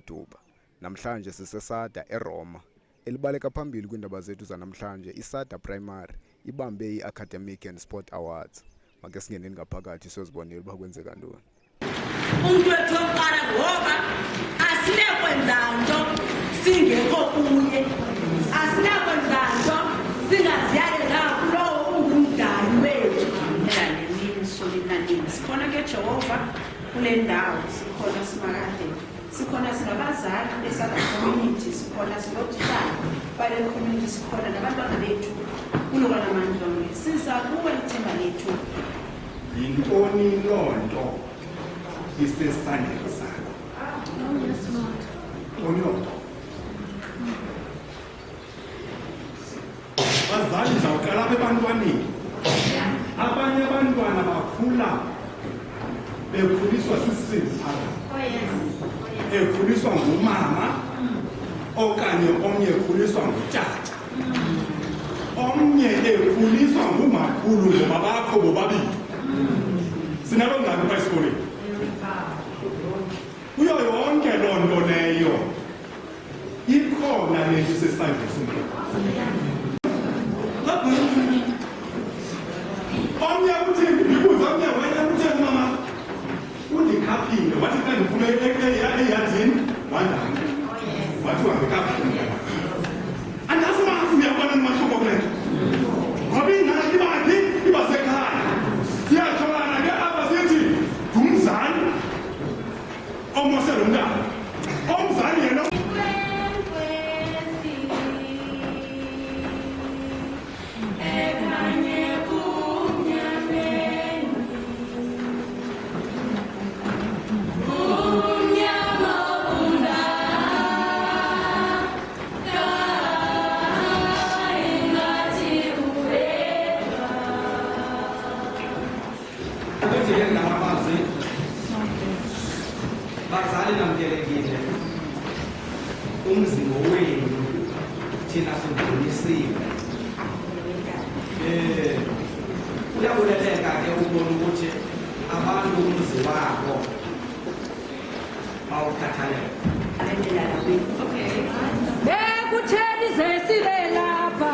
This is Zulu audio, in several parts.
Mduba. Namhlanje sisesada eRoma. Elibaleka phambili kwindaba zethu zanamhlanje, iSada Primary ibambe i-Academic and Sport Awards. Make singeneni ngaphakathi siyozibonela uba kwenzeka ntoni. Umuntu wethu oqala ngoba asinekwenza nto singekho kuye. Asinekwenza nto singaziyaleza kulowo ungumdali wethu. Elalini solinanini. Sikhona ke Jehova kule ndawo, sikhona simakade. Sikhona sinabazali besada community, sikhona sinothishala bale community, sikhona nabantwana bethu kunoba namandla. Siza kuwe ithemba lethu. Yintoni lonto isesandleni sakho? Onyoto. Bazali zawuqala apha ebantwaneni. Abanye abantwana bakhula bekhuliswa sisizwe phakathi. Ekhuliswa ngumama okanye omnye ekhuliswa ngutata. Omnye ekhuliswa ngumakhulu ngoba bakho bobabili. Sinalo ngani kwa esikoleni? Kuyo yonke loo nto leyo ikhona le nto isesandleni somntu. Omnye uthini ndibuza omnye wena uthini mama? Undikhaphile wathi xa ndiphume eyadini wandani. Wathi wangikhaphile. Andazi uba uyabona nimahluko kule nto. Ngoba ingxaki bakhi iba sekhaya. Siyatholana ke apha sithi ngumzali omosela umntana. Omzali yena bazali namkelekile umzimba wenu thina sidlulisiwe. Uyabuleleka ke ukubona ukuthi abantu umzi wabo bawukhathalela. Bekutheni zesibe lapha.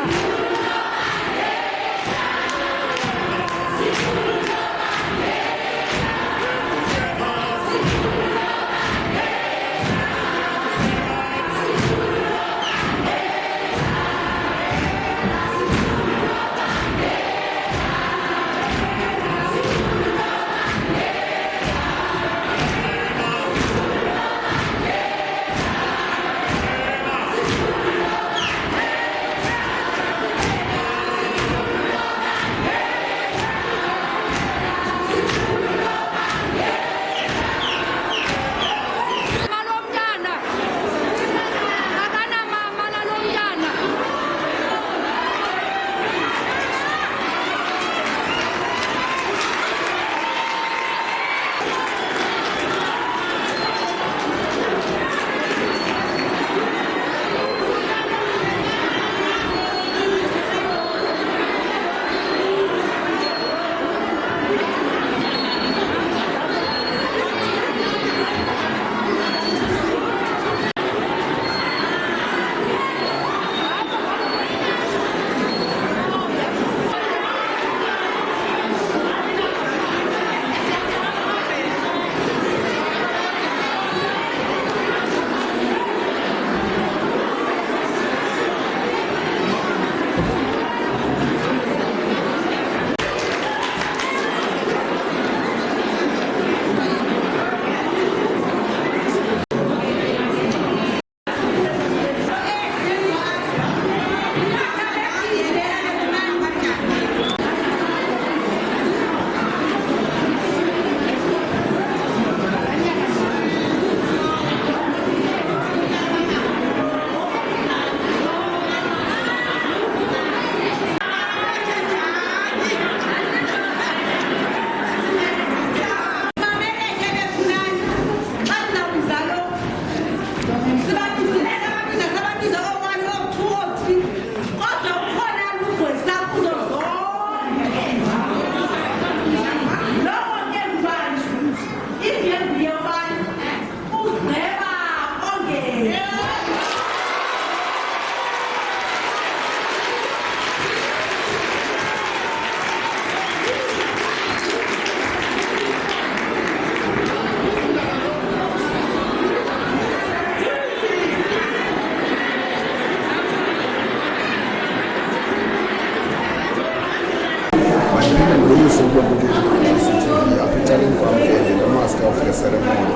Mandiphinda ndibonise ukubabukeli be-CCTV apha ecaleni kwam ke ndingu-master of the ceremony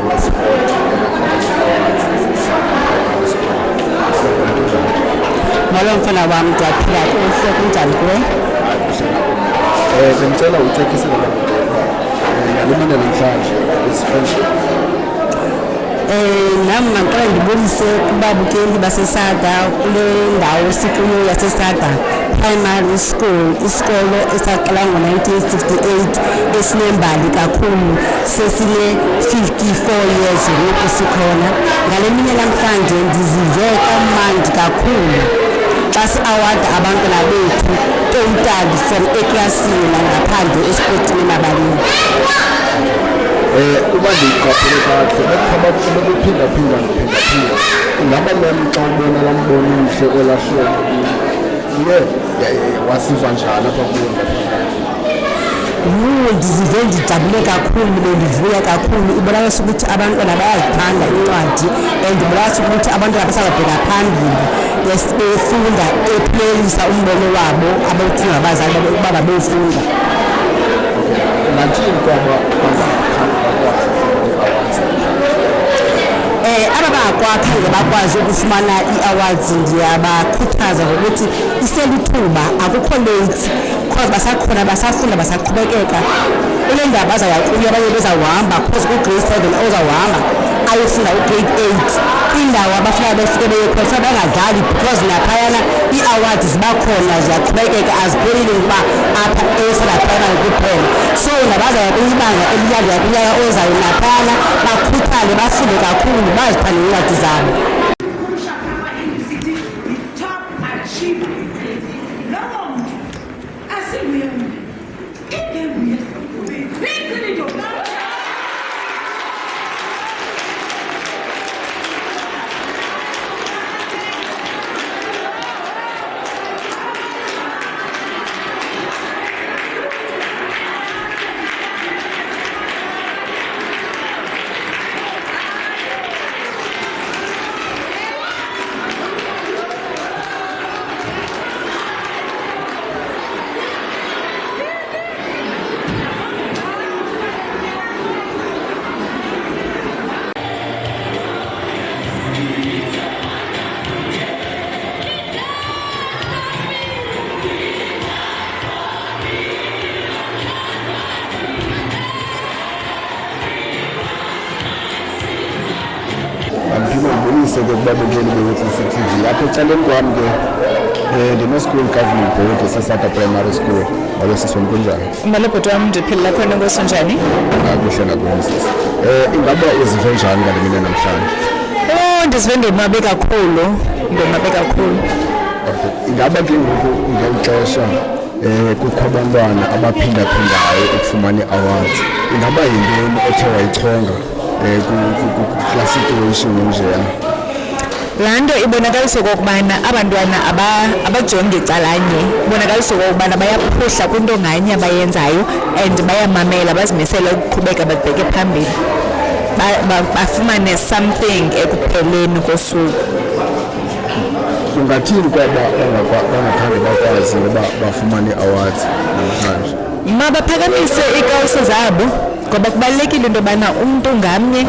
wesport awards Primary School. Molo mfana wam, ndiyaphila kuhle, kunjani kuwe? Bendicela ucekisele ngale mini namhlanje is-friendship. Nam maqala ndibonise kubabukeli baseSada kule ndawo sikuyo yaseSada Primary School, isikolo esaqala ngo-1968 esinembali kakhulu, sesine-54 years ngoku sikhona. Ngale mini namhlanje ndizive kamandi kakhulu xa si-awada abantwana bethu total from eklasini nangaphandle esiportini emabalini. Uba ndiyiqaphele kakuhle bekuphinda-phinda ingaba lem xa ubona laa mbono umhle olahlobo wasiva njani apha kuyo ngaphakathi? Ndizive ndijabule kakhulu, bendivuya kakhulu. Ibonakala ukuthi abantwana bayazithanda incwadi and ibonakala ukuthi abantwana basazabheka phambili befunda ephelelisa umbono wabo abawuthi ngabazali ukuba babefunda. Nantini kwaba aba bakwakhange bakwazi ukufumana ii-awards ndiyabakhuthaza ngokuthi iselithuba, akukho late because basakhona, basafunda, basaqhubekeka. Kule ndaba azawuya kuyo abanye bezawuhamba because ku-grade 7 ozawuhamba ayofunda u-grade 8 kwindawo abafuna befike beyekhona kufanele bangadlali because naphayana ii-awards ziba khona, ziyaqhubekeka, azipheleli ukuba apha eSada Primary kuphela. So nabazawuya kwibanga elilandela kunyaka ozayo naphayana bakhuthale, bafunde kakhulu, bazithande iincwadi zabo. Top achiever. Lowo muntu asinguye umuntu. Ingenguye. Beqiniso. Mandiphinda ndibonise ke kubabukeli be-CCTV apha ecaleni kwam ke ndine-school governing board eseSada Primary School. Alo sisi wam, kunjani? Umalobhoti wam, ndiphila khona ngosunjani? Kakuhle nakuwe sisi. Ingaba uzive njani ngale mini namhlanje? Ndizive ndonwabe kakhulu. Okay. Ingaba ke ngoku ngeli xesha kukho abantwana abaphindaphindayo ukufumana ii-awards, ingaba yintoni othe wayichonga kulaa situation enjeya? Laa nto ibonakalisa okokubana abantwana abajongi calanye, ibonakalisa okokubana bayaphuhla kwinto nganye abayenzayo and bayamamela, bazimisele ukuqhubeka babheke phambili, bafumane something ekupheleni kosuku. Ungathini kwaba bangakhange bakwazi uba bafumane ii-awards namhlanje? Mabaphakamise iikawusi zabo, ngoba kubalulekile into yobana umntu ngamnye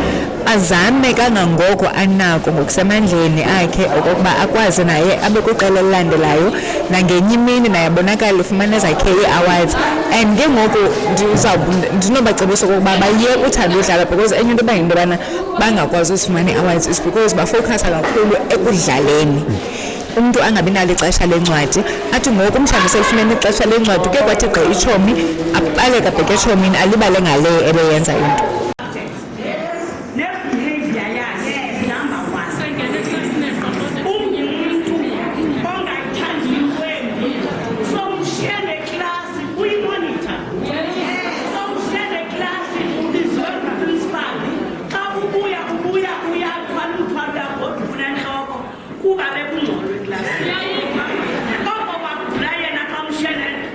azame kangangoko anako ngokusemandleni akhe okokuba akwazi naye abe kwiqela elilandelayo, nangenye imini naye abonakala ufumana ezakhe ii-awards. And ke ngoku ndinobacebisa okokuba bayeke uthanda udlala because enye into ebangela into yobana bangakwazi uzifumana ii-awards is because bafowukhasa kakhulu ekudlaleni. Umntu angabi nalo ixesha lencwadi, athi ngoku umhlawumbi selifumene ixesha lencwadi kuke kwathi gqi itshomi abaleke abheke etshomini alibale ngale ebeyenza into. Nebehavior yakhe ihamba kwase. Ungumuntu ongayithandi inkwenkwe. Somshiye neklasi uyimonitor. Somshiye neklasi ubizwe nguprincipal. Xa ubuya uyathwala umthwalo yakho odubula entloko kuba bekungcolwe eklasini. Oko wagula yena xa umshiye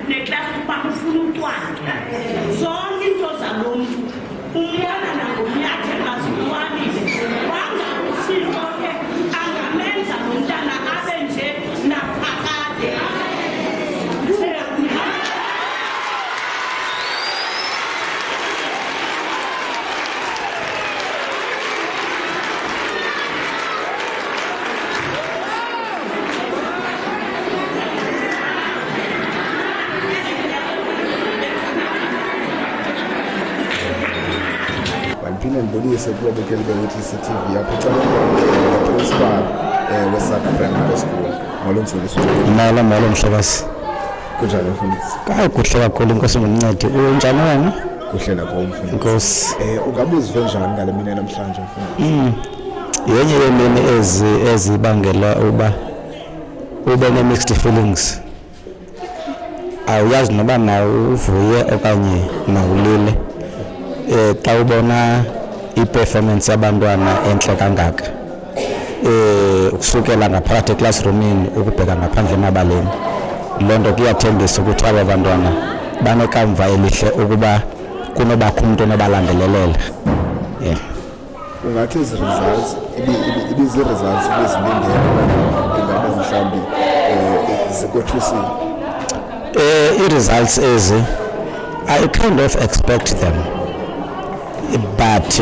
neklasi ukuba ufuna utywala. Zonke into zalo mntu ndibulise kuba bukele be-Whittlesea TV apho ucaleni principal weSada Primary School ngolomfundisi. Molo mhlakazi. Kunjani mfundisi? Kuhle kakhulu inkosi ngumncedi. Unjani wena? Kuhle nakho mfundisi. Inkosi. Ungabe uzwe njani ngale mina namhlanje mfundisi? Yenye yemini ezibangela ube ne-mixed feelings. Awuyazi noba mawuvuye okanye mawulile. Xa ubona i-performance yabantwana entle kangaka. Ukusukela ngaphakathi eclassroomini ukubheka ngaphandle emabaleni. Loo nto kuyathembisa ukuthi aba bantwana banekamva elihle ukuba kunobakho umuntu onobalandelelela. Ungathi ezi results ibizi-results bezilindele ingaba mhlawumbi zikothusile. I-results ezi I kind of expect them, but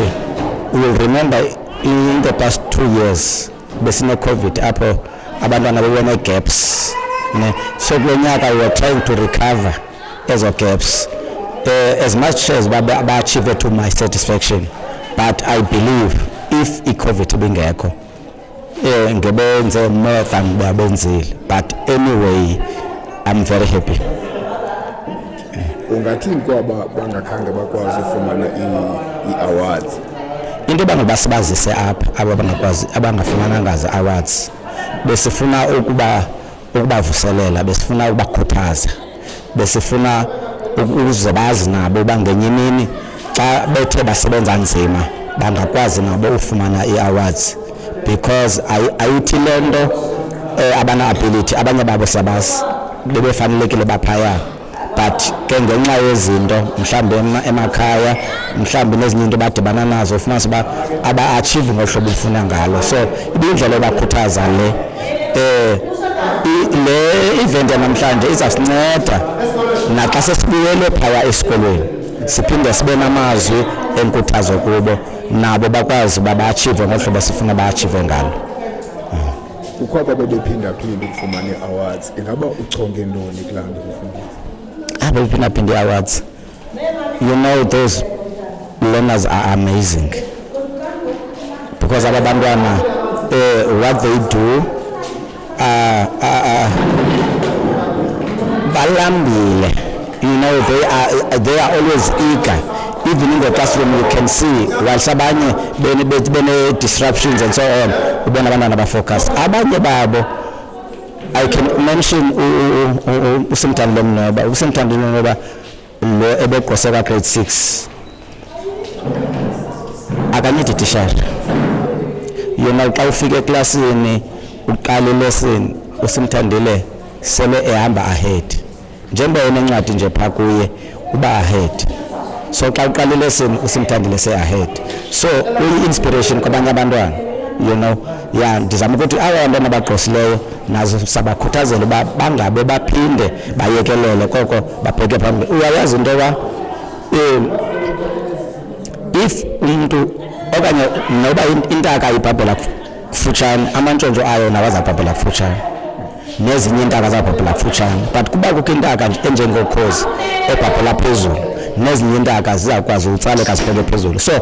you'll remember in the past 2 years besine-COVID apho abantwana bebone gaps. So kulo nyaka we are trying to recover ezo gaps as much as ba-achieve to my satisfaction, but I believe if i-COVID ibingekho ngebenze more than babenzile, but anyway I'm very happy. Ungathini kwaba bangakhange bakwazi ufumana i-awards? Into bangabasibazise apha aba bangakwazi abangafumana ngazo awards besifuna ukubavuselela, besifuna ukubakhuthaza, besifuna ukuzabazi nabo bangenye imini xa bethe basebenza nzima bangakwazi nabo ufumana i-awards, because ayithi lento abana-ability abanye babo siyabazi bebefanelekile baphaya, but ke ngenxa yezinto mhlawumbi emakhaya mhlawumbi nezinye into badibana nazo ufumanise uba aba-achieve ngohlobo ufuna ngalo. So ibindlela yobakhuthaza le event yanamhlanje izasinceda naxa sesibuyele phaya esikolweni siphinde sibe namazwi enkuthazo kubo nabo bakwazi uba ba-achieve ngohlobo sifuna ba-achieve ngalo. Ukwaba bebephinda-phinde ukufumana i-awards, ingaba uchonge ntoni kulaa nto mfundisi? Bephinda-phinde awards, you know those learners are amazing because aba bantwana what they do balambile, you know, they are always eager. Even in the classroom you can see whilst abanye bene disruptions and so on ubona abantwana ba-focus. Abanye babo I can mention uSimthandile Mnoba lo ebegqoseka grade 6 akanidi tishara. You know, xa ufika eklasini uqala lesson uSimthandile sele ehamba ahead, njengoba yena encwadi nje pha kuye uba ahead. So xa uqala lesson uSimthandile se-ahead, so uyi-inspiration kwabanye abantwana, you know. Ndizama ukuthi aba bantwana bagqosileyo nazo sabakhuthazela uba bangabe baphinde bayekelele koko babheke phambili. Uyayazi into yoba if umuntu okanye noba intaka ayibhabhela kufutshane amantshontsho ayo nawo azabhabhela kufutshane nezinye intaka zabhabhela kufutshane, but kuba kukho intaka enjengokhozi ebhabhela phezulu nezinye intaka zizawukwazi utsaleka zibheke phezulu. So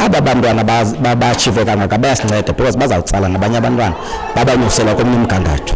aba bantwana babachive kangaka bayasinceda because bazawutsala nabanye abantwana babanyusela komnye umgangatho.